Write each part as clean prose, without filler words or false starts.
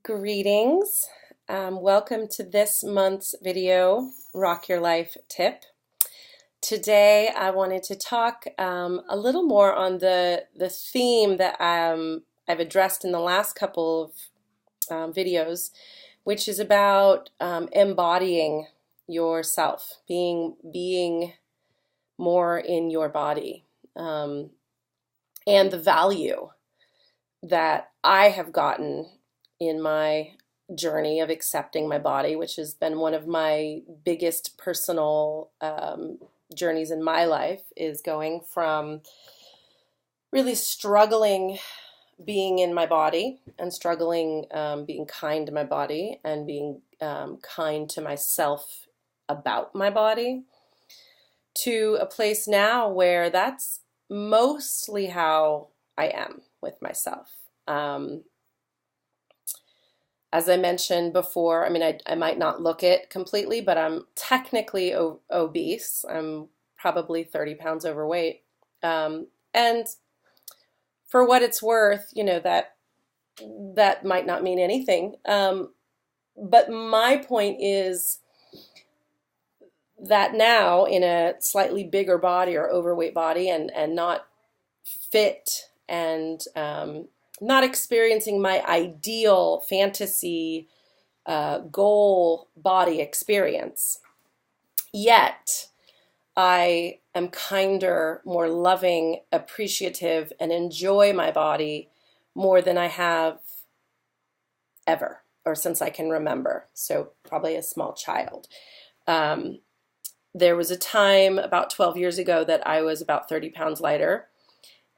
Greetings. Welcome to this month's video, Rock Your Life tip. Today I wanted to talk a little more on the theme that I've addressed in the last couple of videos, which is about embodying yourself, being more in your body, and the value that I have gotten in my journey of accepting my body, which has been one of my biggest personal journeys in my life, is going from really struggling being in my body and struggling being kind to my body and being kind to myself about my body, to a place now where that's mostly how I am with myself. As I mentioned before, I might not look it completely, but I'm technically obese. I'm probably 30 pounds overweight. And for what it's worth, that might not mean anything. But my point is that now in a slightly bigger body or overweight body and not fit and not experiencing my ideal fantasy goal body experience, yet I am kinder, more loving, appreciative, and enjoy my body more than I have ever, or since I can remember. So probably a small child. There was a time about 12 years ago that I was about 30 pounds lighter,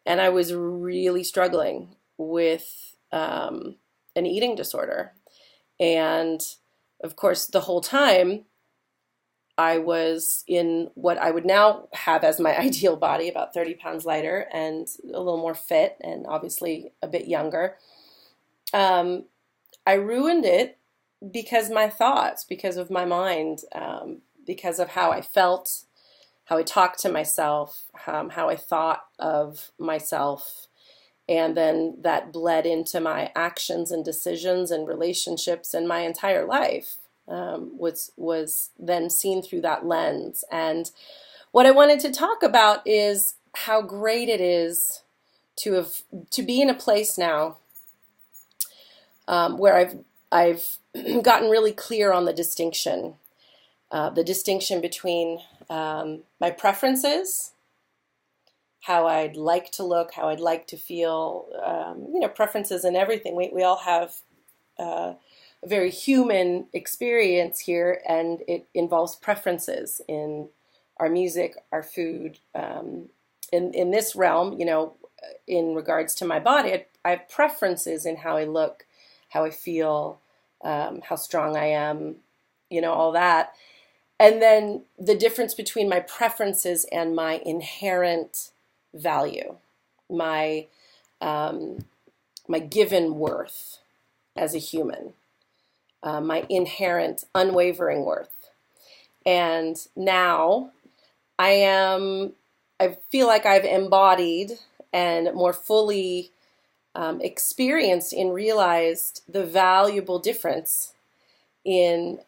and I was really struggling with an eating disorder. And of course, the whole time I was in what I would now have as my ideal body, about 30 pounds lighter and a little more fit and obviously a bit younger. I ruined it because my thoughts, because of my mind, because of how I felt, how I talked to myself, how I thought of myself. And then that bled into my actions and decisions and relationships, and my entire life was then seen through that lens. And what I wanted to talk about is how great it is to be in a place now where I've gotten really clear on the distinction between my preferences, how I'd like to look, how I'd like to feel, preferences and everything. We all have a very human experience here, and it involves preferences in our music, our food. In this realm, in regards to my body, I have preferences in how I look, how I feel, how strong I am, all that. And then the difference between my preferences and my inherent value, my given worth as a human, my inherent unwavering worth. And now I feel like I've embodied and more fully experienced and realized the valuable difference in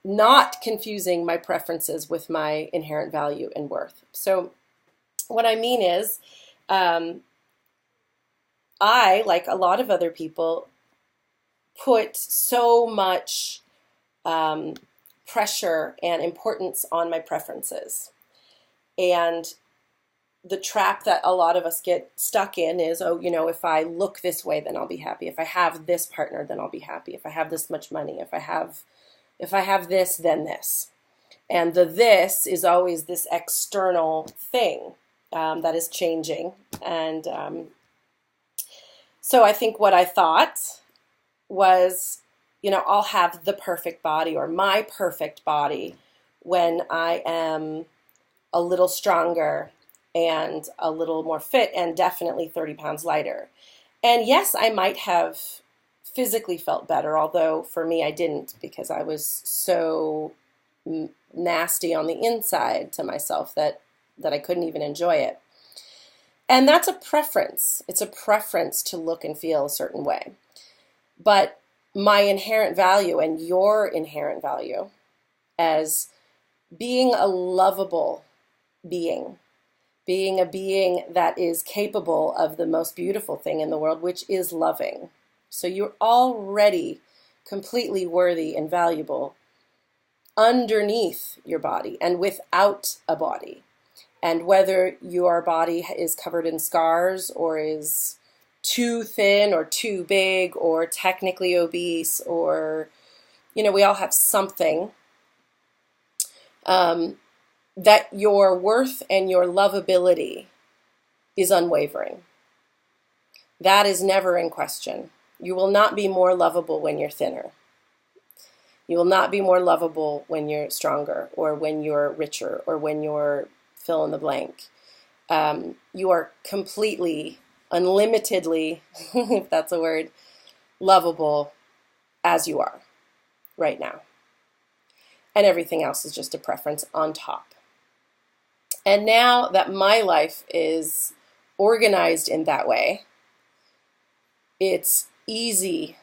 not confusing my preferences with my inherent value and worth. So what I mean is, I, like a lot of other people, put so much pressure and importance on my preferences. And the trap that a lot of us get stuck in is, if I look this way, then I'll be happy. If I have this partner, then I'll be happy. If I have this much money, if I have this, then this. And the this is always this external thing that is changing. And so I think what I thought was, I'll have the perfect body or my perfect body when I am a little stronger and a little more fit and definitely 30 pounds lighter. And yes, I might have physically felt better, although for me I didn't, because I was so nasty on the inside to myself that I couldn't even enjoy it. And that's a preference. It's a preference to look and feel a certain way. But my inherent value and your inherent value as being a lovable being, being a being that is capable of the most beautiful thing in the world, which is loving. So you're already completely worthy and valuable underneath your body and without a body. And whether your body is covered in scars or is too thin or too big or technically obese, or, we all have something, that your worth and your lovability is unwavering. That is never in question. You will not be more lovable when you're thinner. You will not be more lovable when you're stronger or when you're richer or when you're fill in the blank. You are completely, unlimitedly, if that's a word, lovable as you are right now. And everything else is just a preference on top. And now that my life is organized in that way, it's easy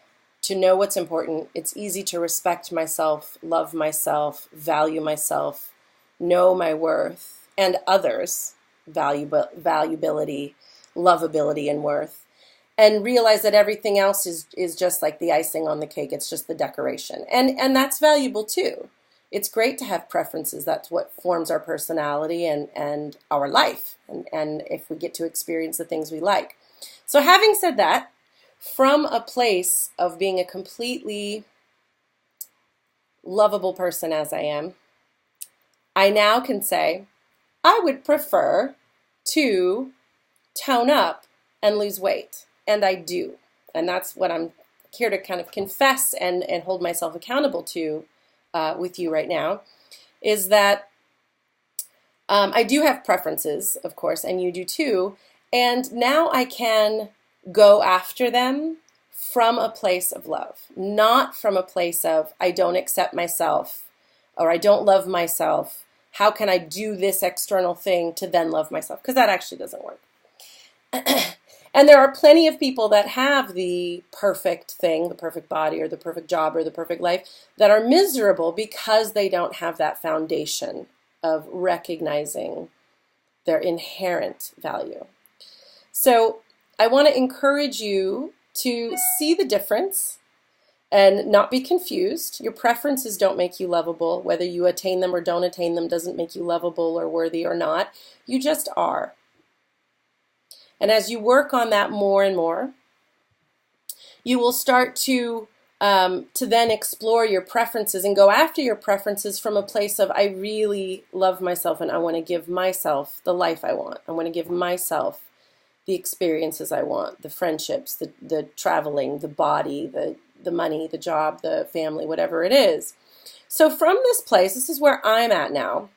to know what's important. It's easy to respect myself, love myself, value myself, know my worth, and others' valuability, lovability, and worth, and realize that everything else is just like the icing on the cake. It's just the decoration. And that's valuable too. It's great to have preferences. That's what forms our personality and our life, and if we get to experience the things we like. So having said that, from a place of being a completely lovable person as I am, I now can say, I would prefer to tone up and lose weight. And I do. And that's what I'm here to kind of confess and hold myself accountable to with you right now, is that I do have preferences, of course, and you do too. And now I can go after them from a place of love, not from a place of I don't accept myself or I don't love myself. How can I do this external thing to then love myself? Because that actually doesn't work. And there are plenty of people that have the perfect thing, the perfect body or the perfect job or the perfect life, that are miserable because they don't have that foundation of recognizing their inherent value. So I want to encourage you to see the difference and not be confused. Your preferences don't make you lovable. Whether you attain them or don't attain them doesn't make you lovable or worthy or not. You just are. And as you work on that more and more, you will start to then explore your preferences and go after your preferences from a place of I really love myself and I want to give myself the life I want. I want to give myself the experiences I want, the friendships, the traveling, the body, the money, the job, the family, whatever it is. So from this place, this is where I'm at now.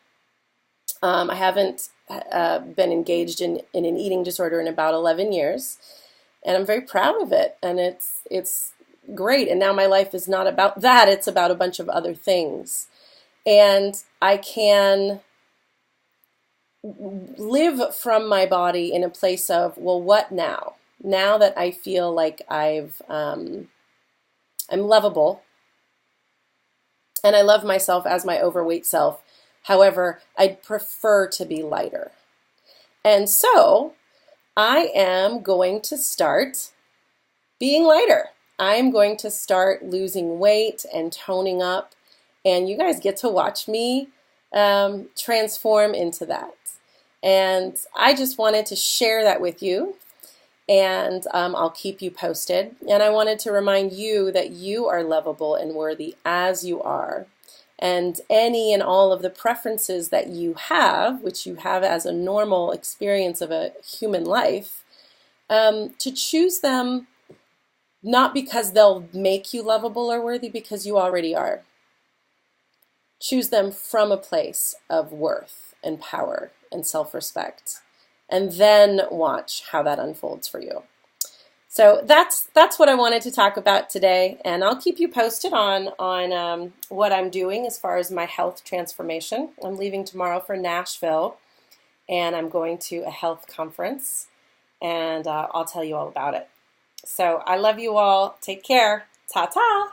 I haven't been engaged in an eating disorder in about 11 years, and I'm very proud of it, and it's great. And now my life is not about that, it's about a bunch of other things. And I can live from my body in a place of, well, what now? Now that I feel like I'm lovable, and I love myself as my overweight self. However, I'd prefer to be lighter. And so I am going to start being lighter. I'm going to start losing weight and toning up. And you guys get to watch me transform into that. And I just wanted to share that with you. And I'll keep you posted. And I wanted to remind you that you are lovable and worthy as you are. And any and all of the preferences that you have, which you have as a normal experience of a human life, to choose them not because they'll make you lovable or worthy, because you already are. Choose them from a place of worth and power and self-respect, and then watch how that unfolds for you. So that's what I wanted to talk about today, and I'll keep you posted on what I'm doing as far as my health transformation. I'm leaving tomorrow for Nashville, and I'm going to a health conference, and I'll tell you all about it. So I love you all. Take care. Ta-ta!